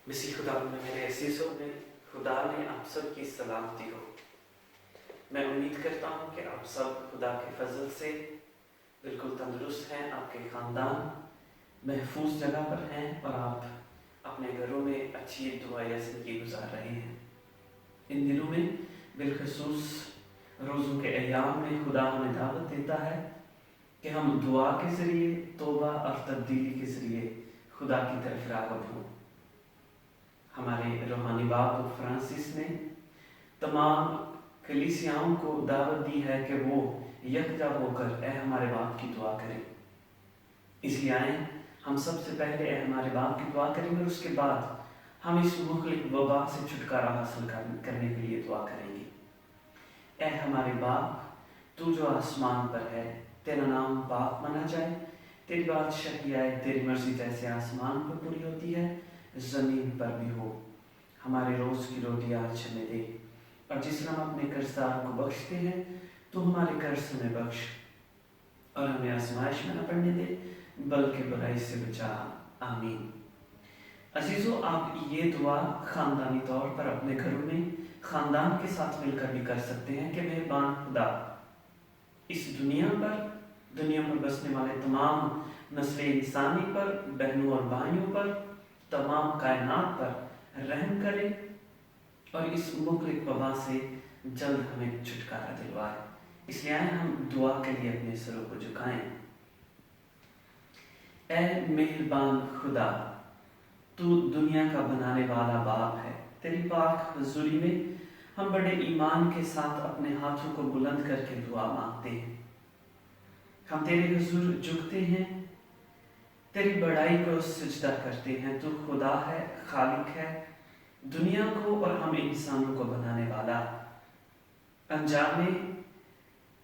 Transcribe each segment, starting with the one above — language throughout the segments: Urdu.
مسیح خدا میں میرے عزیزوں میں خدا نے آپ سب کی سلامتی ہو۔ میں امید کرتا ہوں کہ آپ سب خدا کے فضل سے بالکل تندرست ہیں، آپ کے خاندان محفوظ جگہ پر ہیں اور آپ اپنے گھروں میں اچھی دعائیں زندگی گزار رہے ہیں۔ ان دنوں میں بالخصوص روزوں کے ایام میں خدا ہمیں دعوت دیتا ہے کہ ہم دعا کے ذریعے، توبہ اور تبدیلی کے ذریعے خدا کی طرف راغب ہوں۔ ہمارے روحانی باپ فرانسس نے تمام کلیسیاؤں کو دعوت دی ہے کہ وہ یکجا ہو کر اے ہمارے باپ کی دعا کریں۔ اس لیے آئیں ہم سب سے پہلے اے ہمارے باپ کی دعا کریں گے اور اس کے بعد ہم اس مخلق وبا سے چھٹکارا حاصل کرنے کے لیے دعا کریں گے۔ اے ہمارے باپ، تو جو آسمان پر ہے، تیرا نام پاک مانا جائے، تیری بادشاہی آئے، تیری مرضی جیسے آسمان پر پوری ہوتی ہے زمین پر بھی ہو۔ ہمارے روز کی روٹی آج ہمیں دے، اور جس طرح ہم اپنے قرضدار کو بخشتے ہیں تو ہمارے قرض ہمیں بخش، اور ہمیں آزمائش میں نہ پڑنے دے بلکہ برائی سے بچا، آمین۔ عزیزو، آپ یہ دعا خاندانی طور پر اپنے گھروں میں خاندان کے ساتھ مل کر بھی کر سکتے ہیں کہ مہربان خدا اس دنیا پر بسنے والے تمام نسل انسانی پر، بہنوں اور بھائیوں پر، تمام کائنات پر رحم کرے اور اس مخلق وبا سے جلد ہمیں چھٹکارا دلوائے۔ اس لیے آئیں ہم دعا کے لیے اپنے سروں کو جھکائیں۔ اے مہربان خدا، تو دنیا کا بنانے والا باپ ہے، تیری پاک حضوری میں ہم بڑے ایمان کے ساتھ اپنے ہاتھوں کو بلند کر کے دعا مانگتے ہیں۔ ہم تیرے حضور جھکتے ہیں، تیری بڑائی کو سجدہ کرتے ہیں۔ تو خدا ہے، خالق ہے، دنیا کو اور ہم انسانوں کو بنانے والا۔ انجانے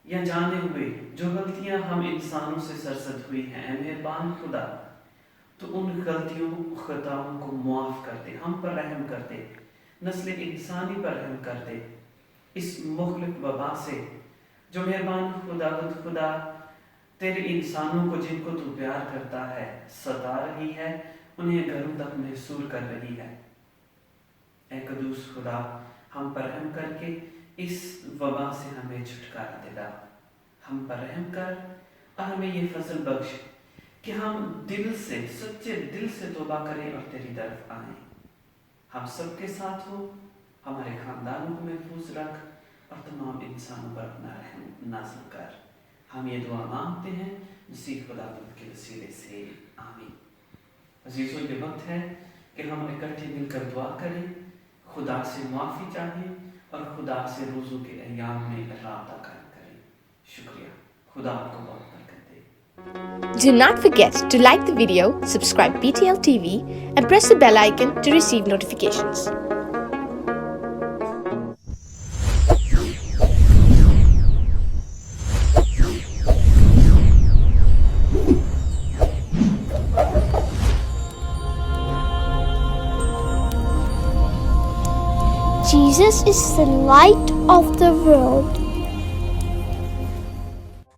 یا جانے ہوئے جو غلطیاں ہم انسانوں سے سرزد ہوئی ہیں، اے مہربان خدا، تو ان غلطیوں خطاؤں کو معاف کر دے، ہم پر رحم کر دے، نسل انسانی پر رحم کر دے۔ اس مخلق وبا سے جو مہربان خدا تیرے انسانوں کو جن کو تو پیار کرتا ہے ستا رہی ہے، انہیں گھروں تک محصور کر رہی ہے۔ اے قدوس خدا، ہم پر رحم کر کے اس وبا سے ہمیں چھٹکارا دلا، ہم پر رحم کر اور ہمیں یہ فضل بخش کہ ہم سچے دل سے توبہ کریں اور تیری طرف آئیں۔ ہم سب کے ساتھ ہو، ہمارے خاندانوں کو محفوظ رکھ اور تمام انسانوں پر اپنا رحم نازل کر۔ ہم یہ دعا مانگتے ہیں مسیح خداوند کے وسیلے سے، آمین۔ عزیزو، یہ وقت ہے کہ ہم اکٹھے مل کر دعا کریں، خدا سے معافی چاہیں اور خدا سے روزوں کے ایام میں رابطہ قائم کریں۔ شکریہ، خدا آپ کو بہت برکت دے۔ Do not forget to like the video, subscribe BTL TV, and press the bell icon to receive notifications. Jesus is the light of the world.